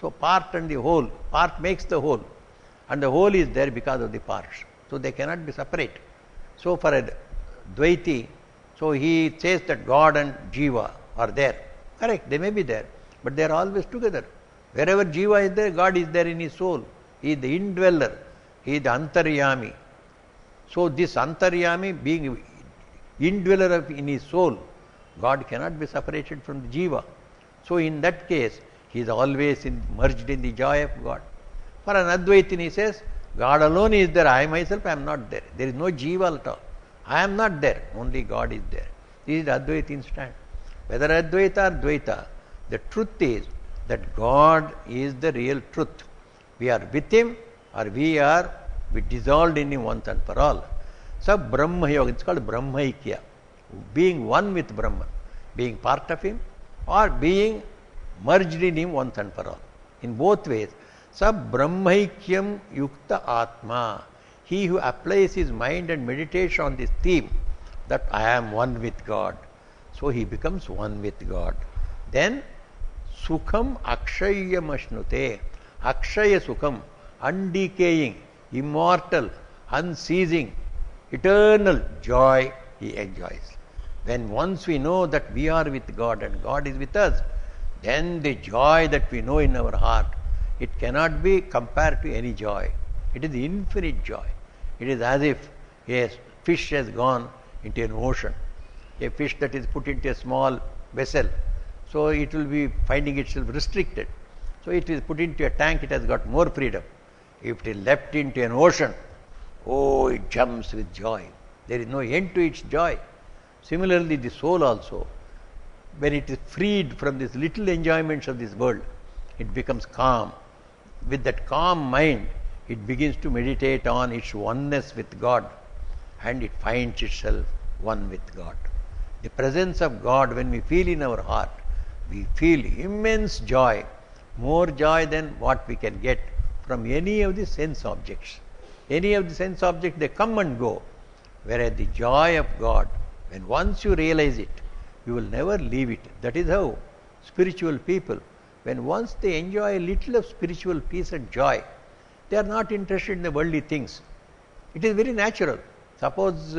So part and the whole, part makes the whole, and the whole is there because of the parts. So they cannot be separate. So for a Dvaiti, so he says that God and Jiva are there. Correct, they may be there, but they are always together. Wherever Jiva is there, God is there in his soul. He is the indweller, he is the Antaryami. So this Antaryami being indweller in his soul, God cannot be separated from the Jiva. So in that case, he is always merged in the joy of God. For an Advaitin, he says, God alone is there, I myself am not there. There is no Jiva at all. I am not there, only God is there. This is the Advaitin stand. Whether Advaita or Dvaita, the truth is that God is the real truth. We are with Him or we dissolved in Him once and for all. So Brahma Yoga, it's called Brahmaikya, being one with Brahman, being part of Him or being merged in Him once and for all. In both ways, Sa Brahmaikyam Yukta Atma, he who applies his mind and meditates on this theme, that I am one with God. So he becomes one with God. Then Sukham Akshayam Ashnute, Akshaya Sukham, undecaying, immortal, unceasing, eternal joy he enjoys. When once we know that we are with God and God is with us, then the joy that we know in our heart, it cannot be compared to any joy. It is infinite joy. It is as if a fish has gone into an ocean. A fish that is put into a small vessel, so it will be finding itself restricted. So it is put into a tank, it has got more freedom. If it is left into an ocean, oh, it jumps with joy. There is no end to its joy. Similarly, the soul also, when it is freed from these little enjoyments of this world, it becomes calm. With that calm mind, it begins to meditate on its oneness with God, and it finds itself one with God. The presence of God, when we feel in our heart, we feel immense joy, more joy than what we can get from any of the sense objects. Any of the sense objects, they come and go. Whereas the joy of God, when once you realize it, you will never leave it. That is how spiritual people, when once they enjoy a little of spiritual peace and joy, they are not interested in the worldly things. It is very natural. Suppose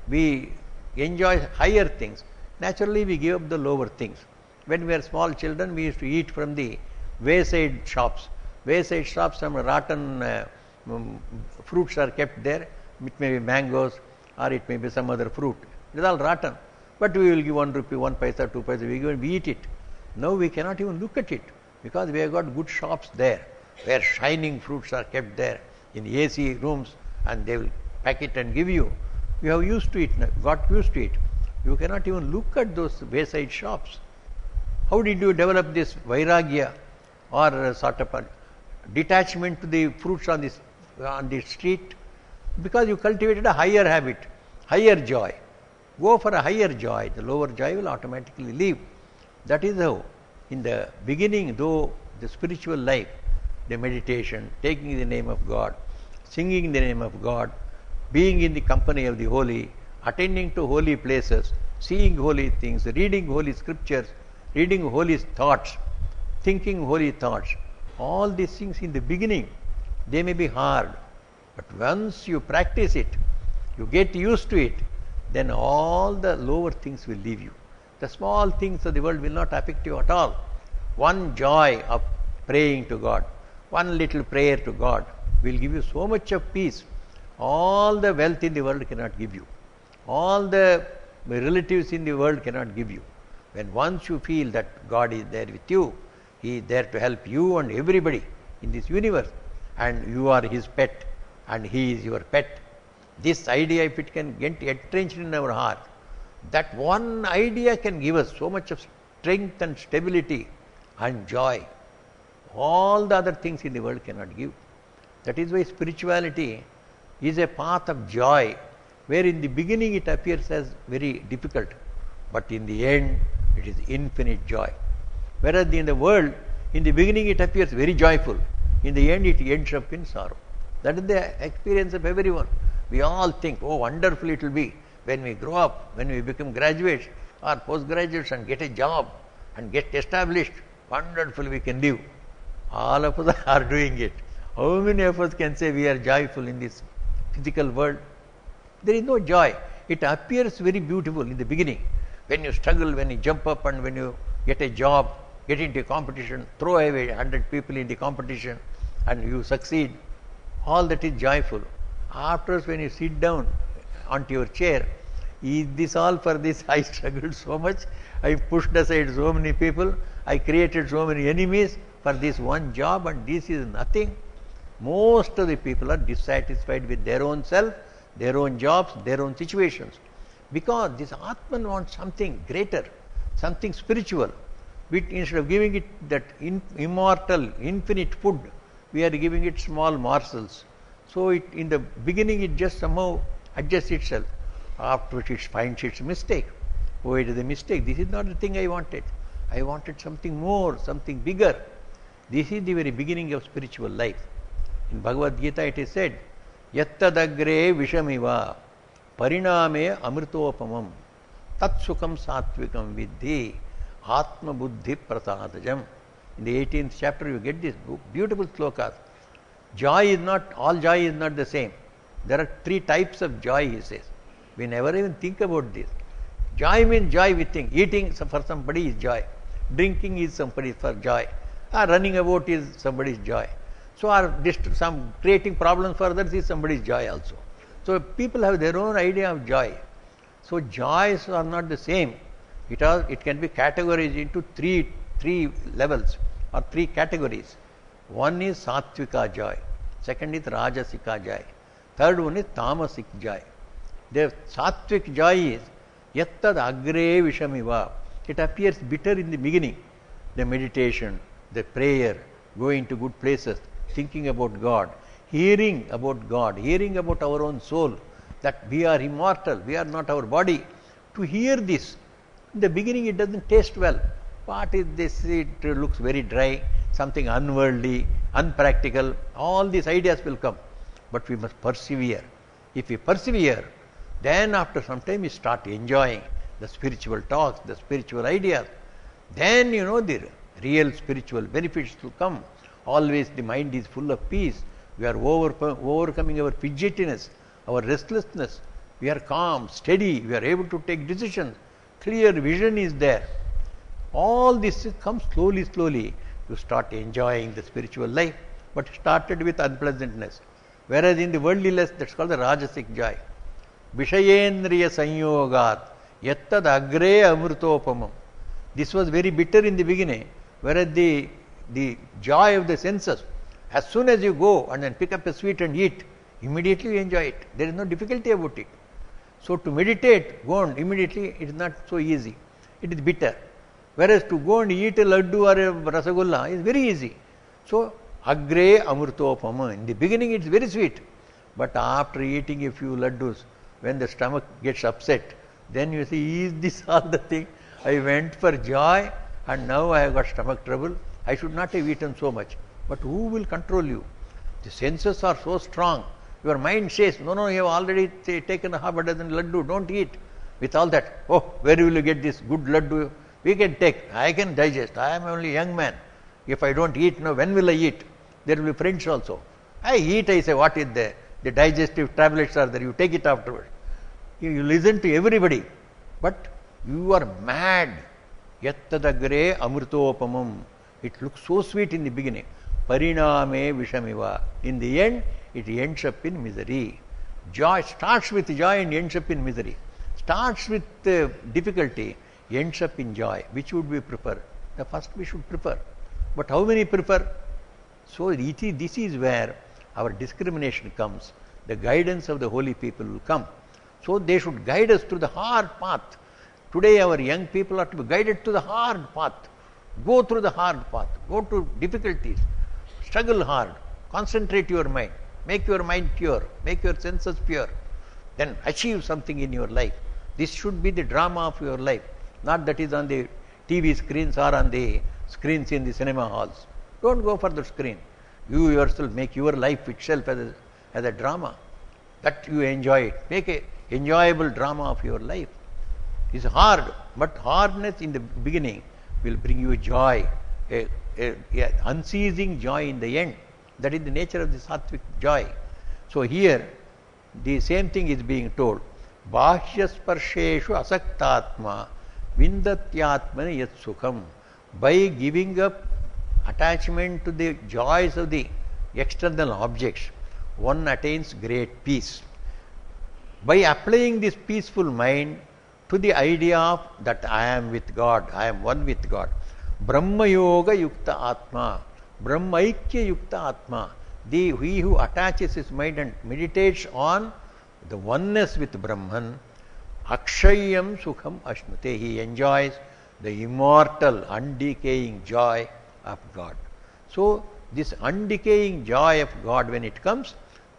we enjoy higher things, naturally we give up the lower things. When we were small children, we used to eat from the wayside shops. Wayside shops, some rotten fruits are kept there. It may be mangoes or it may be some other fruit. It is all rotten. But we will give 1 rupee, 1 paisa, 2 paisa, we eat it. Now we cannot even look at it because we have got good shops there where shining fruits are kept there in AC rooms and they will pack it and give you. You have used to it, got used to it. You cannot even look at those wayside shops. How did you develop this vairagya or sort of a detachment to the fruits on the street? Because you cultivated a higher habit, higher joy. Go for a higher joy. The lower joy will automatically leave. That is how, in the beginning, though the spiritual life, the meditation, taking the name of God, singing the name of God, being in the company of the holy, attending to holy places, seeing holy things, reading holy scriptures, reading holy thoughts, thinking holy thoughts, all these things in the beginning, they may be hard. But once you practice it, you get used to it, then all the lower things will leave you. The small things of the world will not affect you at all. One joy of praying to God, one little prayer to God will give you so much of peace. All the wealth in the world cannot give you. All the relatives in the world cannot give you. When once you feel that God is there with you, He is there to help you and everybody in this universe, and you are His pet and He is your pet. This idea, if it can get entrenched in our heart, that one idea can give us so much of strength and stability and joy. All the other things in the world cannot give. That is why spirituality is a path of joy, where in the beginning it appears as very difficult, but in the end it is infinite joy. Whereas in the world, in the beginning it appears very joyful, in the end it ends up in sorrow. That is the experience of everyone. We all think, oh, wonderful it will be when we grow up, when we become graduates or postgraduates and get a job and get established. Wonderful we can live. All of us are doing it. How many of us can say we are joyful in this physical world? There is no joy. It appears very beautiful in the beginning. When you struggle, when you jump up and when you get a job, get into a competition, throw away 100 people in the competition and you succeed, all that is joyful. Afterwards, when you sit down onto your chair, is this all for this? I struggled so much, I pushed aside so many people, I created so many enemies for this one job, and this is nothing. Most of the people are dissatisfied with their own self, their own jobs, their own situations. Because this Atman wants something greater, something spiritual. Instead of giving it that immortal, infinite food, we are giving it small morsels. So in the beginning it just somehow adjusts itself. Afterwards it finds its mistake. Oh, it is a mistake. This is not the thing I wanted. I wanted something more, something bigger. This is the very beginning of spiritual life. In Bhagavad Gita it is said, Yattadagre vishamiva pariname amritopamam tatsukam satvikam vidhi atma buddhi prasadajam. In the 18th chapter you get this beautiful slokas. Joy is not, all joy is not the same. There are 3 types of joy, he says. We never even think about this. Joy means joy we think. Eating for somebody is joy. Drinking is somebody's for joy. Running about is somebody's joy. So some creating problems for others is somebody's joy also. So people have their own idea of joy. So joys are not the same. It can be categorized into three levels or 3 categories. One is Sattvika joy, second is Rajasika joy, third one is Tamasic joy. The Sattvic joy is Yattad Agre Vishamiva. It appears bitter in the beginning. The meditation, the prayer, going to good places, thinking about God, hearing about God, hearing about our own soul, that we are immortal, we are not our body. To hear this, in the beginning it doesn't taste well. What is this? It looks very dry, something unworldly, unpractical. All these ideas will come. But we must persevere. If we persevere, then after some time we start enjoying the spiritual talks, the spiritual ideas. Then the real spiritual benefits will come. Always the mind is full of peace. We are overcoming our fidgetiness, our restlessness. We are calm, steady. We are able to take decisions. Clear vision is there. All this comes slowly, slowly. You start enjoying the spiritual life, but started with unpleasantness. Whereas in the worldly life, that's called the Rajasic joy. Vishayendriya sanyogat yattad agre amrutopamam. This was very bitter in the beginning, whereas the joy of the senses, as soon as you go and then pick up a sweet and eat, immediately you enjoy it. There is no difficulty about it. So to meditate, go on immediately, it is not so easy. It is bitter. Whereas to go and eat a laddu or a rasagulla is very easy. So, agre amrutopama. In the beginning it's very sweet. But after eating a few laddus, when the stomach gets upset, Then you see, is this all the thing? I went for joy and now I have got stomach trouble. I should not have eaten so much. But who will control you? The senses are so strong. Your mind says, no, no, you have already taken a half a dozen laddu, don't eat. With all that, oh, where will you get this good laddu? We can take, I can digest. I am only a young man. If I don't eat now, when will I eat? There will be friends also. I eat, I say, what is there? The digestive tablets are there, you take it afterwards. You listen to everybody. But you are mad. Yattadagre amrutopamam. It looks so sweet in the beginning. Pariname vishamiva. In the end, it ends up in misery. Joy starts with joy and ends up in misery. Starts with difficulty, ends up in joy. Which would we prefer? The first we should prefer. But how many prefer? So this is where our discrimination comes. The guidance of the holy people will come. So they should guide us through the hard path. Today our young people are to be guided to the hard path. Go through the hard path. Go to difficulties. Struggle hard. Concentrate your mind. Make your mind pure. Make your senses pure. Then achieve something in your life. This should be the drama of your life. Not that is on the TV screens or on the screens in the cinema halls. Don't go for the screen. You yourself make your life itself as a drama. That you enjoy it. Make a enjoyable drama of your life. It's hard, but hardness in the beginning will bring you joy, a unceasing joy in the end. That is the nature of the sattvic joy. So here, the same thing is being told. Bahyasparsheshu asaktatma vindatyatmani yat sukham. By giving up attachment to the joys of the external objects, one attains great peace. By applying this peaceful mind to the idea of that I am with God, I am one with God. Brahma Yoga Yukta Atma, Brahma Aikya Yukta Atma. He who attaches his mind and meditates on the oneness with Brahman, Akshayam Sukham Ashnute. He enjoys the immortal, undecaying joy of God. So, this undecaying joy of God, when it comes,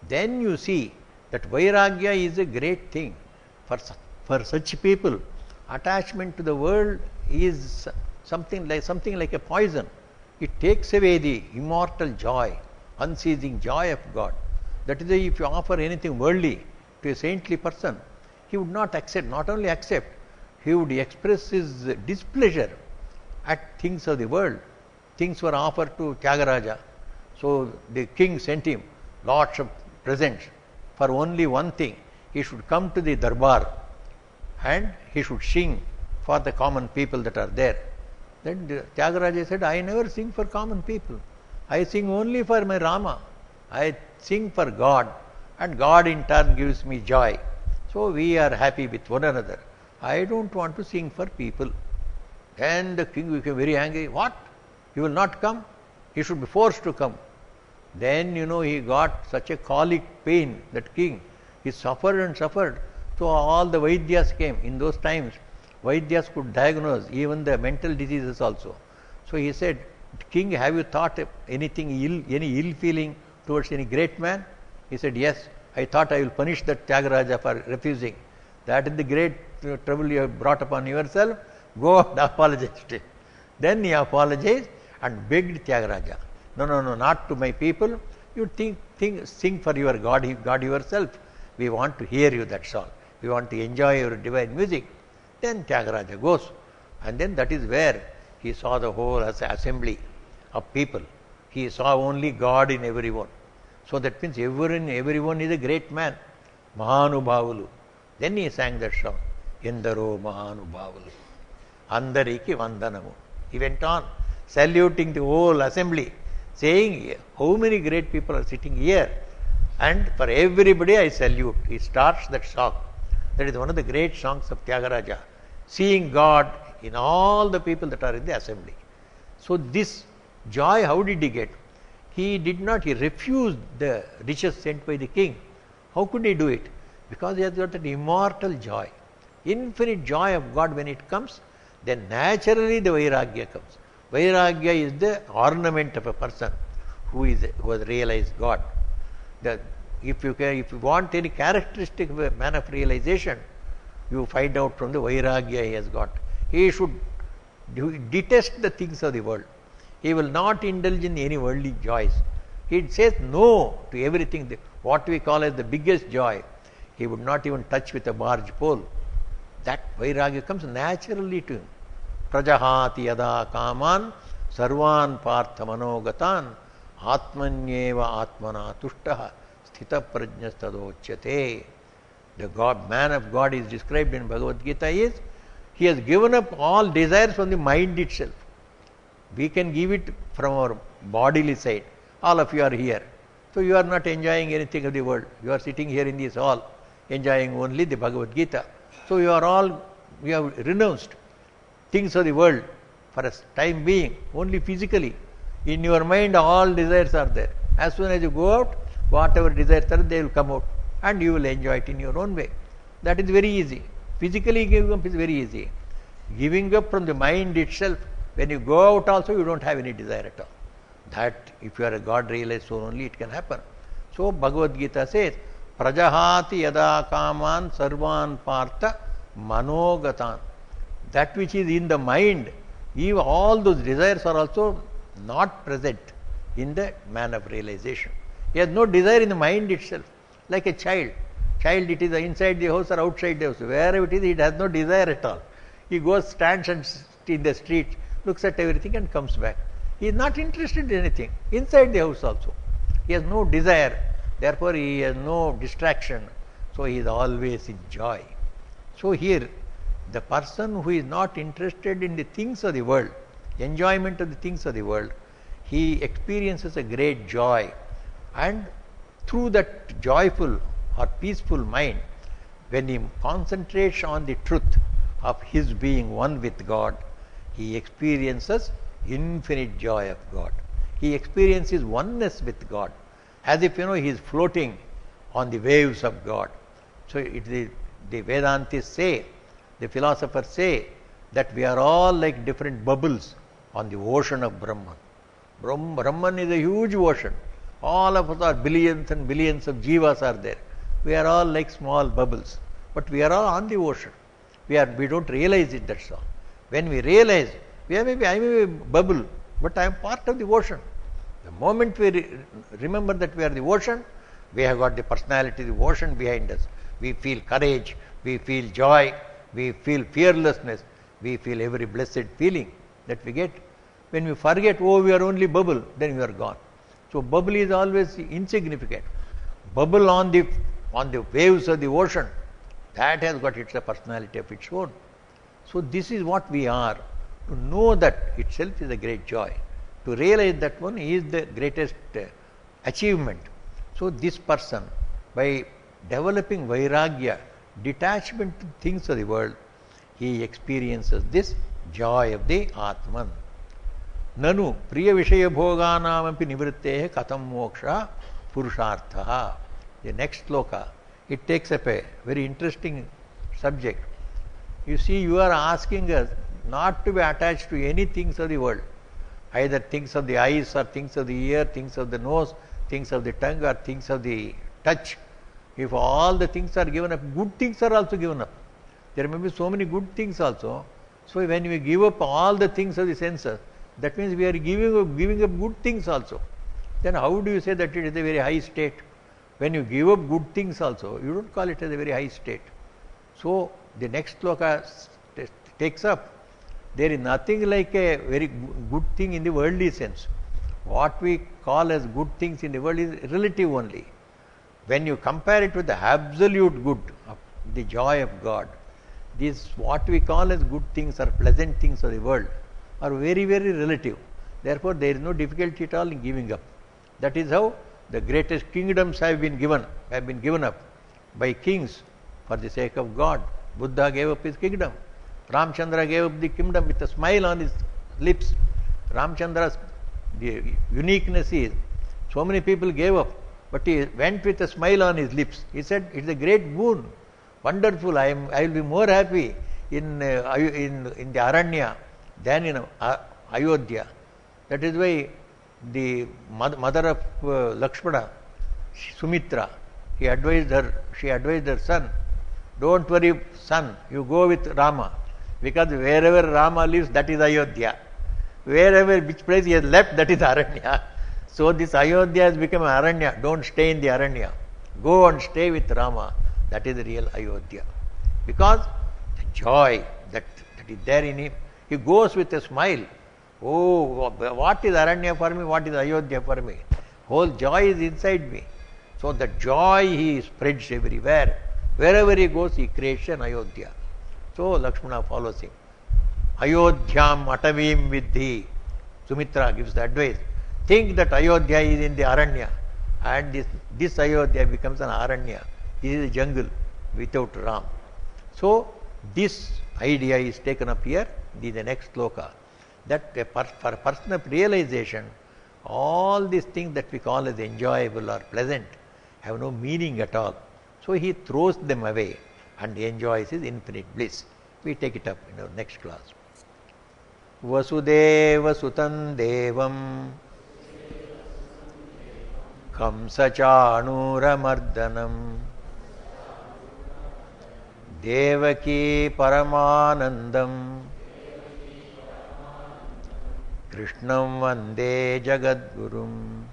then you see that Vairagya is a great thing. For such people, attachment to the world is something like a poison. It takes away the immortal joy, unceasing joy of God. That is why if you offer anything worldly to a saintly person, he would not accept, not only accept, he would express his displeasure at things of the world. Things were offered to Tyagaraja. So the king sent him lots of presents for only one thing. He should come to the darbar and he should sing for the common people that are there. Then Tyagaraja said, I never sing for common people. I sing only for my Rama. I sing for God, and God in turn gives me joy. So we are happy with one another. I don't want to sing for people. Then the king became very angry. What? He will not come? He should be forced to come. Then, he got such a colic pain, that king. He suffered and suffered. So all the Vaidyas came. In those times, Vaidyas could diagnose even the mental diseases also. So he said, King, have you thought anything any ill feeling towards any great man? He said, yes, I thought I will punish that Tyagaraja for refusing. That is the great trouble you have brought upon yourself. Go and apologize to him. Then he apologized and begged Tyagaraja. No, not to my people. You sing for your God yourself. We want to hear you, that's all. We want to enjoy your divine music. Then Tyagaraja goes. And then that is where he saw the whole assembly of people. He saw only God in everyone. So that means everyone is a great man. Mahanubhavalu. Then he sang that song. Endaro Mahanubhavalu. Andariki Vandanamu. He went on saluting the whole assembly, saying, how many great people are sitting here, and for everybody I salute. He starts that song. That is one of the great songs of Tyagaraja, seeing God in all the people that are in the assembly. So this joy, how did he get? He refused the riches sent by the king. How could he do it? Because he has got that immortal joy, infinite joy of God. When it comes, then naturally the Vairagya comes. Vairagya is the ornament of a person who has realized God. If you want any characteristic of a man of realization, You find out from the vairagya he has got. He should detest the things of the world. He will not indulge in any worldly joys. He says no to everything, what we call as the biggest joy. He would not even touch with a barge pole. That vairagya comes naturally to him. Prajahati yada kaman sarvan partha manogatan atmanyeva atmana tushtaha sthita prajnastadochyate. The man of God is described in Bhagavad Gita is, he has given up all desires from the mind itself. We can give it from our bodily side. All of you are here. So you are not enjoying anything of the world. You are sitting here in this hall, enjoying only the Bhagavad Gita. So you have renounced things of the world for a time being, only physically. In your mind, all desires are there. As soon as you go out, whatever desires are, they will come out. And you will enjoy it in your own way. That is very easy. Physically giving up is very easy. Giving up from the mind itself, when you go out also, you don't have any desire at all. That, if you are a God realized soul only, it can happen. So Bhagavad Gita says, Prajahati yada kaman sarvan partha manogatan. That which is in the mind, even all those desires are also not present in the man of realization. He has no desire in the mind itself. Like a child. Child, it is inside the house or outside the house. Wherever it is, it has no desire at all. He goes, stands in the street, looks at everything and comes back. He is not interested in anything. Inside the house also. He has no desire. Therefore, he has no distraction. So, he is always in joy. So, here, the person who is not interested in the things of the world, enjoyment of the things of the world, he experiences a great joy. And through that joyful or peaceful mind, when he concentrates on the truth of his being one with God, he experiences infinite joy of God. He experiences oneness with God, as if he is floating on the waves of God. So the Vedantis say, the philosophers say, that we are all like different bubbles on the ocean of Brahman. Brahman is a huge ocean. All of us are billions and billions of jivas are there. We are all like small bubbles, but we are all on the ocean. We don't realize it, that's all. When we realize, I may be a bubble, but I am part of the ocean. The moment we remember that we are the ocean, we have got the personality of the ocean behind us. We feel courage, we feel joy, we feel fearlessness, we feel every blessed feeling that we get. When we forget, we are only bubble, then we are gone. So bubble is always insignificant. Bubble on the waves of the ocean, that has got its personality of its own. So this is what we are. To know that itself is a great joy. To realize that one is the greatest achievement. So this person, by developing vairagya, detachment to things of the world, he experiences this joy of the Atman. Nanu priya vishaya bhoganam api nivrittehe katam moksha purushartha. The next sloka, it takes up a very interesting subject. You see, you are asking us not to be attached to any things of the world, either things of the eyes or things of the ear, things of the nose, things of the tongue or things of the touch. If all the things are given up, good things are also given up. There may be so many good things also. So when we give up all the things of the senses, that means we are giving up good things also. Then how do you say that it is a very high state? When you give up good things also, you don't call it as a very high state. So the next sloka takes up, there is nothing like a very good thing in the worldly sense. What we call as good things in the world is relative only. When you compare it with the absolute good of the joy of God, these what we call as good things or pleasant things of the world are very, very relative. Therefore, there is no difficulty at all in giving up. That is how the greatest kingdoms have been given up by kings for the sake of God. Buddha gave up his kingdom. Ramchandra gave up the kingdom with a smile on his lips. Ramchandra's the uniqueness is, so many people gave up, but he went with a smile on his lips. He said, "It's a great boon, wonderful. I will be more happy in the Aranya than in Ayodhya." That is why the mother of Lakshmana, Sumitra, she advised her son Don't worry, son, you go with Rama. Because wherever Rama lives, that is Ayodhya. Wherever, which place he has left, that is Aranya. So this Ayodhya has become Aranya. Don't stay in the Aranya. Go and stay with Rama. That is the real Ayodhya. Because the joy that is there in him, he goes with a smile. Oh, what is Aranya for me? What is Ayodhya for me? Whole joy is inside me. So the joy he spreads everywhere. Wherever he goes, he creates an Ayodhya. So Lakshmana follows him. Ayodhyam atavim vidhi. Sumitra gives the advice. Think that Ayodhya is in the Aranya. And this Ayodhya becomes an Aranya. This is a jungle without Ram. So this idea is taken up here. This is the next sloka. That for personal realization, all these things that we call as enjoyable or pleasant have no meaning at all. So he throws them away and enjoys his infinite bliss. We take it up in our next class. Vasudeva sutam devam kamsachanuramardanam devaki paramanandam krishnam vande jagadgurum.